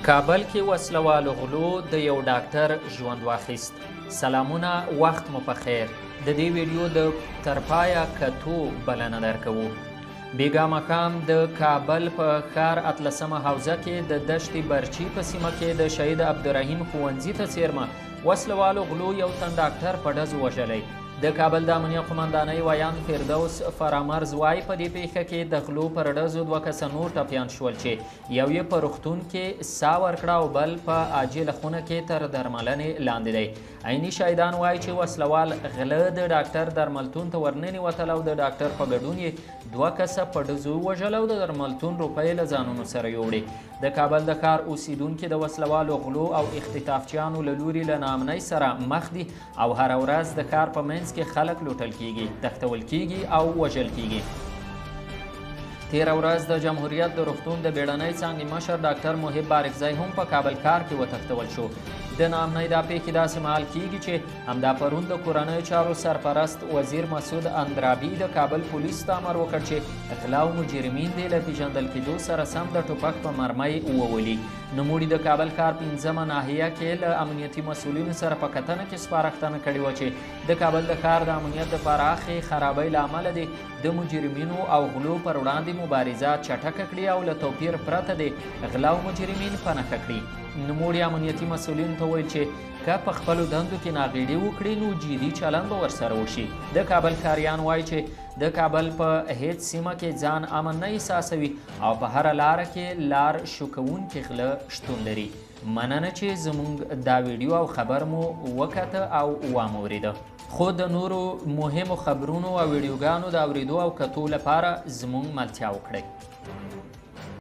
کابل کې وسلوالو غلو د یو ډاکټر ژوند واخیست. سلامونه، وخت مو په خیر. د دې ویډیو د ترپایه کتو بلنه درکوو. بیګا مقام د کابل په ښار 18مه حوزه کې د دشتې برچي په سیمه کې د شهید عبدالرحیم ښوونځي ته څیرمه وسلوالو غلو یو تن ډاکټر په ډزو وژلی. د کابل د امنیه قمندانۍ ویان فردوس فرامرز وایي په دې پیښه کې د غلو پر ډزو 2 کسه نور ټپیان شول چې یو یې په روغتون کې ساه ورکړه او بل په عاجله خونه کې تر درملنې لاندې دی. عیني شاهدان وایي چې وسلوال غله د ډاکټر درملتون ته ورننوتل او د ډاکټر په ګډون یې 2 کسه په ډزو وژل او د درملتون روپۍ له ځانونو سره یوړې. د کابل د ښار اوسیدونکي د وسلوالو غلو او اختطافچیانو له لوري له ناامنۍ سره مخ دي او هره ورځ د ښار په منځ کې خلک لوټل کیږي، تښتول کیږي او وژل کیږي. تیره ورځ د جمهوریت د روغتون د بیړنۍ څانګې مشر ډاکټر محب بارکزی هم په کابل ښار کې وتښتول شو. د ناامنۍ دا پیښې داسې مهال کیږي چې همدا پرون د کورنیو چارو سرپرست وزیر مسعود اندرابي د کابل پولیسو ته امر وکړ چې غلا او مجرمین دې له پیژندل کېدو سره سم د ټوپک په مرمۍ وولي. نوموړي د کابل ښار 5مه ناحیه کې له امنیتي مسؤلینو سره په کتنه کې سپارښتنه کړې وه چې د کابل د ښار د امنیت د پراخې خرابۍ له امله دې د مجرمینو او غلو پر وړاندې مبارزه چټکه کړي او له توپیر پرته دې غلا او مجرمین په نښه کړي. نوموړي امنیتي مسؤلینو ته وویل چې که په خپلو دندو کې ناغېړي وکړي نو جدي چلند به ورسره وشي. د کابل ښاریان وایي چې د کابل په هیڅ سیمه کې ځان امن نه احساسوي او په هره لاره کې لار شوکوونکي غله شتون لري. مننه چې زموږ دا ویډیو او خبر مو وکته او واوریده. خو د نورو مهمو خبرونو او ویډیوګانو د اوریدو او کتو لپاره زموږ ملتیا وکړئ.